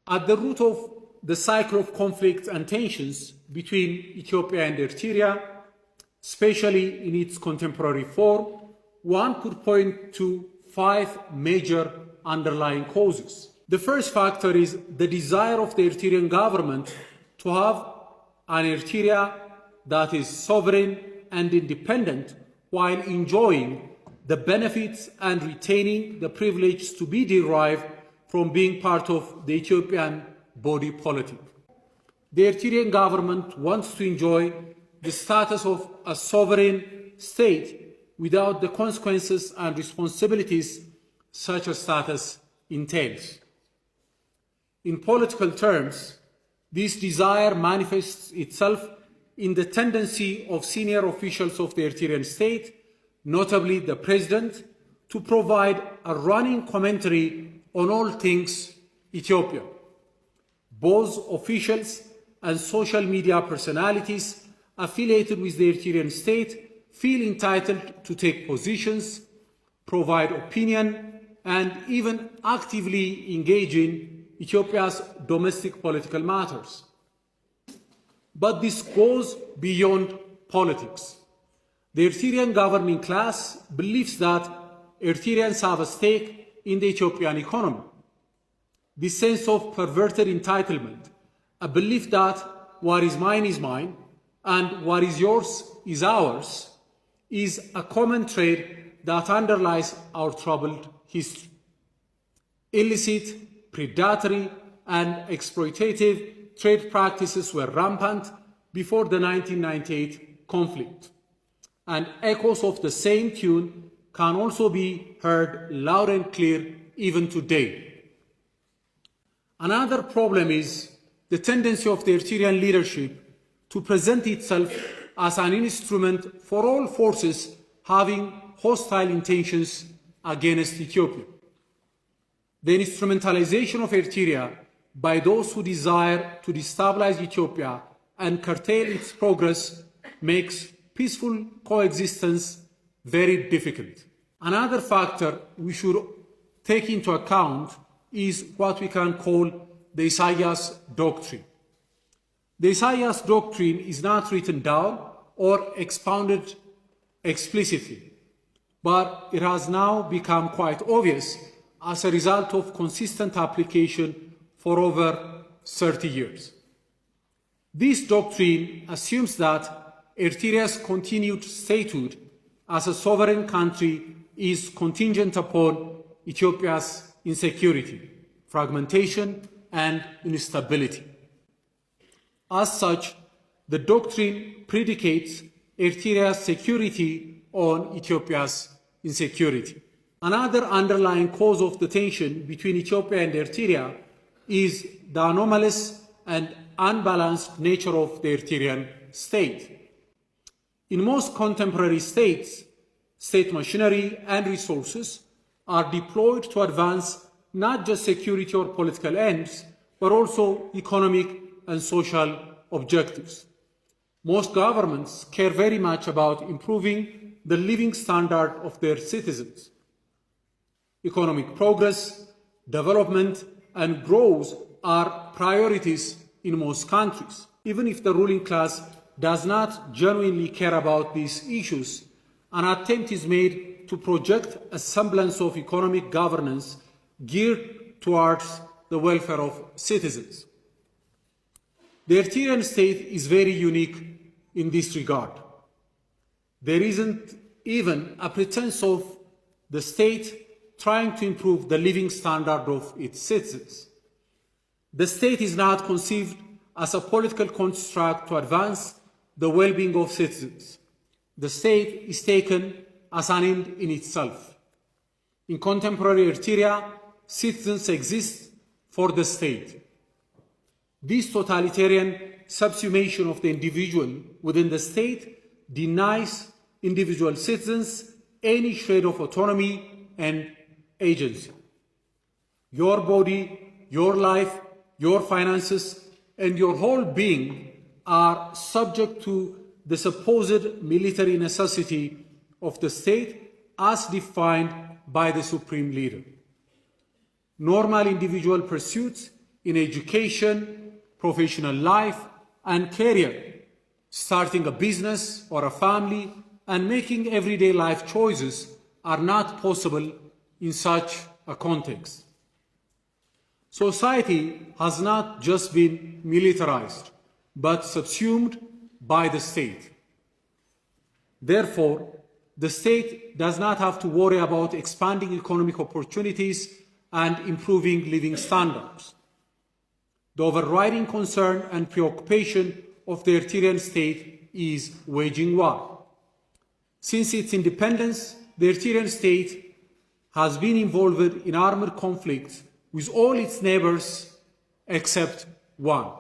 At the root of the cycle of conflict and tensions between Ethiopia and Eritrea, especially in its contemporary form, one could point to 5 major underlying causes. The first factor is the desire of the Eritrean government to have an Eritrea that is sovereign and independent while enjoying the benefits and retaining the privilege to be derived from being part of the Ethiopian body politic. The Eritrean government wants to enjoy the status of a sovereign state without the consequences and responsibilities such a status entails. In political terms, this desire manifests itself in the tendency of senior officials of the Eritrean state, notably the president, to provide a running commentary on all things Ethiopia. Both officials and social media personalities affiliated with the Eritrean state feel entitled to take positions, provide opinion, and even actively engage in Ethiopia's domestic political matters. But this goes beyond politics. The Eritrean governing class believes that Eritreans have a stake in the Ethiopian economy. This sense of perverted entitlement, a belief that what is mine and what is yours is ours, is a common trait that underlies our troubled history. Illicit, predatory, and exploitative trade practices were rampant before the 1998 conflict, and echoes of the same tune can also be heard loud and clear even today. Another problem is the tendency of the Eritrean leadership to present itself as an instrument for all forces having hostile intentions against Ethiopia. The instrumentalization of Eritrea by those who desire to destabilize Ethiopia and curtail its progress makes peaceful coexistence very difficult. Another factor we should take into account is what we can call the Isaias Doctrine. The Isaias Doctrine is not written down or expounded explicitly, but it has now become quite obvious as a result of consistent application for over 30 years. This doctrine assumes that Eritrea's continued statehood as a sovereign country is contingent upon Ethiopia's insecurity, fragmentation, and instability. As such, the doctrine predicates Eritrea's security on Ethiopia's insecurity. Another underlying cause of the tension between Ethiopia and Eritrea is the anomalous and unbalanced nature of the Eritrean state. In most contemporary states, state machinery and resources are deployed to advance not just security or political ends, but also economic and social objectives. Most governments care very much about improving the living standard of their citizens. Economic progress, development, and growth are priorities in most countries. Even if the ruling class does not genuinely care about these issues, an attempt is made to project a semblance of economic governance geared towards the welfare of citizens. The Eritrean state is very unique in this regard. There isn't even a pretense of the state trying to improve the living standard of its citizens. The state is not conceived as a political construct to advance the well-being of citizens. The state is taken as an end in itself. In contemporary Eritrea, citizens exist for the state. This totalitarian subsumation of the individual within the state denies individual citizens any shred of autonomy and agency. Your body, your life, your finances, and your whole being are subject to the supposed military necessity of the state as defined by the supreme leader. Normal individual pursuits in education, professional life, and career, starting a business or a family, and making everyday life choices are not possible in such a context. Society has not just been militarized, but subsumed by the state. Therefore, the state does not have to worry about expanding economic opportunities and improving living standards. The overriding concern and preoccupation of the Eritrean state is waging war. Since its independence, the Eritrean state has been involved in armed conflicts with all its neighbors except one.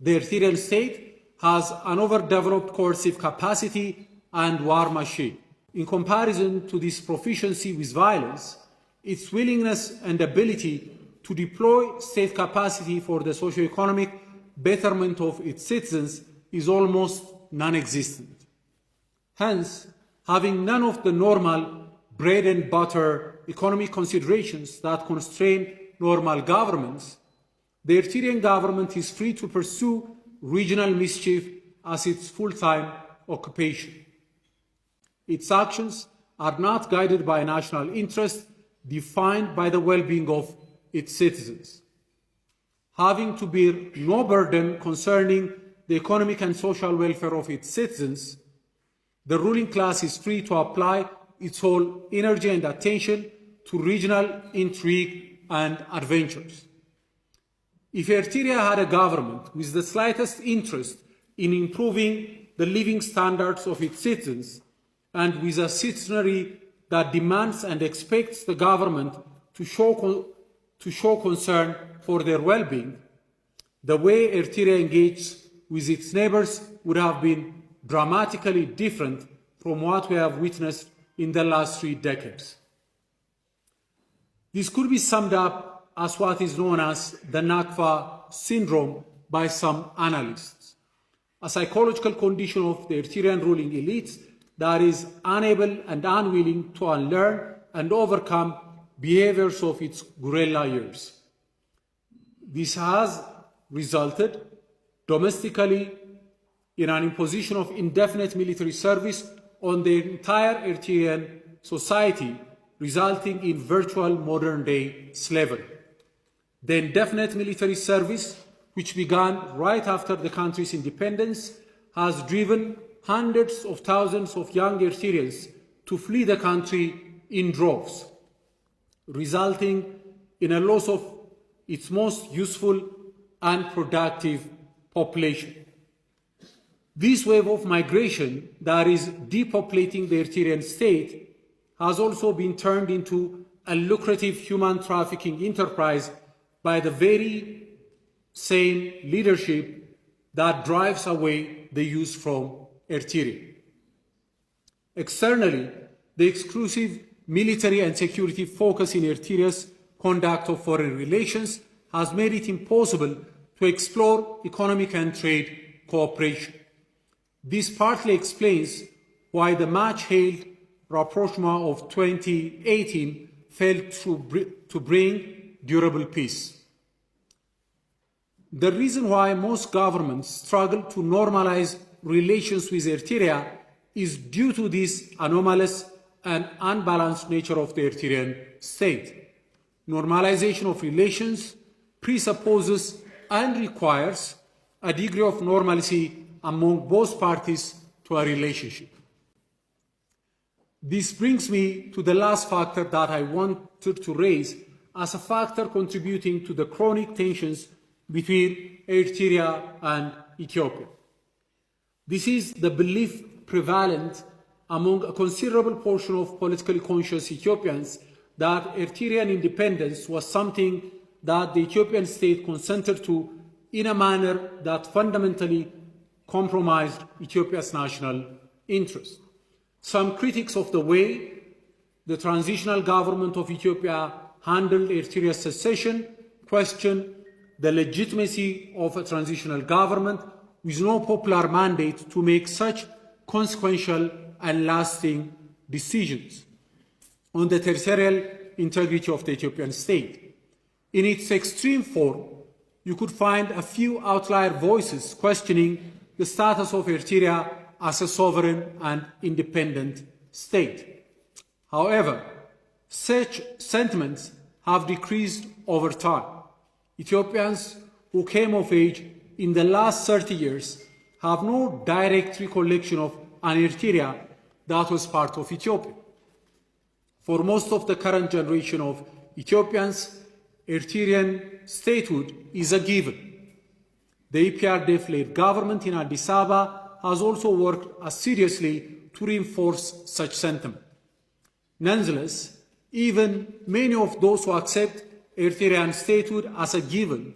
The Eritrean state has an overdeveloped coercive capacity and war machine. In comparison to this proficiency with violence, its willingness and ability to deploy state capacity for the socio-economic betterment of its citizens is almost non-existent. Hence, having none of the normal bread and butter economic considerations that constrain normal governments, the Eritrean government is free to pursue regional mischief as its full-time occupation. Its actions are not guided by national interest defined by the well-being of its citizens. Having to bear no burden concerning the economic and social welfare of its citizens, the ruling class is free to apply its whole energy and attention to regional intrigue and adventures. If Eritrea had a government with the slightest interest in improving the living standards of its citizens, and with a citizenry that demands and expects the government to show concern for their well-being, the way Eritrea engaged with its neighbors would have been dramatically different from what we have witnessed in the last 3 decades. This could be summed up as what is known as the Nakba syndrome by some analysts, a psychological condition of the Eritrean ruling elites that is unable and unwilling to unlearn and overcome behaviors of its guerrilla years. This has resulted domestically in an imposition of indefinite military service on the entire Eritrean society, resulting in virtual modern-day slavery. The indefinite military service, which began right after the country's independence, has driven hundreds of thousands of young Eritreans to flee the country in droves, resulting in a loss of its most useful and productive population. This wave of migration that is depopulating the Eritrean state has also been turned into a lucrative human trafficking enterprise by the very same leadership that drives away the youth from Eritrea. Externally, the exclusive military and security focus in Eritrea's conduct of foreign relations has made it impossible to explore economic and trade cooperation. This partly explains why the much-hailed rapprochement of 2018 failed to bring durable peace. The reason why most governments struggle to normalize relations with Eritrea is due to this anomalous and unbalanced nature of the Eritrean state. Normalization of relations presupposes and requires a degree of normalcy among both parties to a relationship. This brings me to the last factor that I wanted to raise as a factor contributing to the chronic tensions between Eritrea and Ethiopia. This is the belief prevalent among a considerable portion of politically conscious Ethiopians that Eritrean independence was something that the Ethiopian state consented to in a manner that fundamentally compromised Ethiopia's national interest. Some critics of the way the transitional government of Ethiopia handled Eritrea's secession question the legitimacy of a transitional government with no popular mandate to make such consequential and lasting decisions on the territorial integrity of the Ethiopian state. In its extreme form, you could find a few outlier voices questioning the status of Eritrea as a sovereign and independent state. However, such sentiments have decreased over time. Ethiopians who came of age in the last 30 years have no direct recollection of an Eritrea that was part of Ethiopia. For most of the current generation of Ethiopians, Eritrean statehood is a given. The EPRDF-led government in Addis Ababa has also worked seriously to reinforce such sentiment. Nonetheless, even many of those who accept Eritrean statehood as a given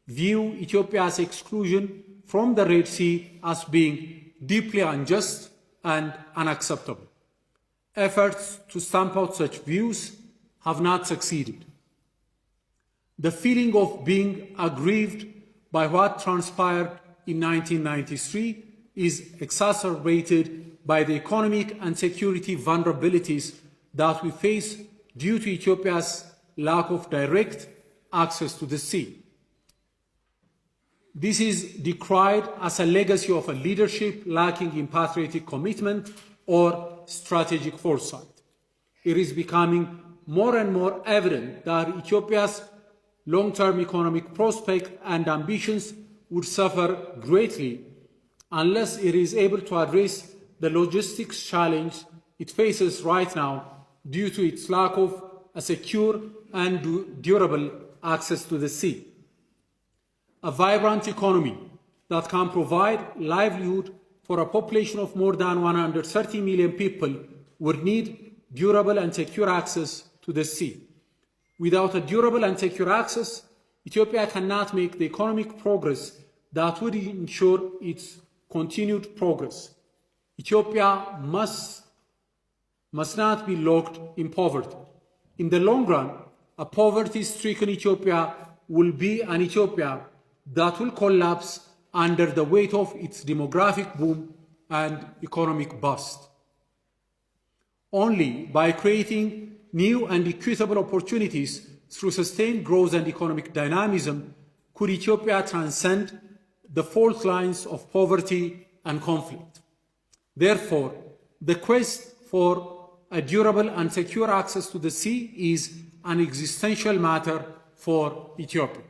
view Ethiopia's exclusion from the Red Sea as being deeply unjust and unacceptable. Efforts to stamp out such views have not succeeded. The feeling of being aggrieved by what transpired in 1993 is exacerbated by the economic and security vulnerabilities that we face due to Ethiopia's lack of direct access to the sea. This is decried as a legacy of a leadership lacking in patriotic commitment or strategic foresight. It is becoming more and more evident that Ethiopia's long-term economic prospects and ambitions would suffer greatly unless it is able to address the logistics challenge it faces right now due to its lack of a secure and durable access to the sea. A vibrant economy that can provide livelihood for a population of more than 130 million people would need durable and secure access to the sea. Without a durable and secure access, Ethiopia cannot make the economic progress that would ensure its continued progress. Ethiopia must not be locked in poverty. In the long run, a poverty-stricken Ethiopia will be an Ethiopia that will collapse under the weight of its demographic boom and economic bust. Only by creating new and equitable opportunities through sustained growth and economic dynamism could Ethiopia transcend the fault lines of poverty and conflict. Therefore, the quest for a durable and secure access to the sea is an existential matter for Ethiopia.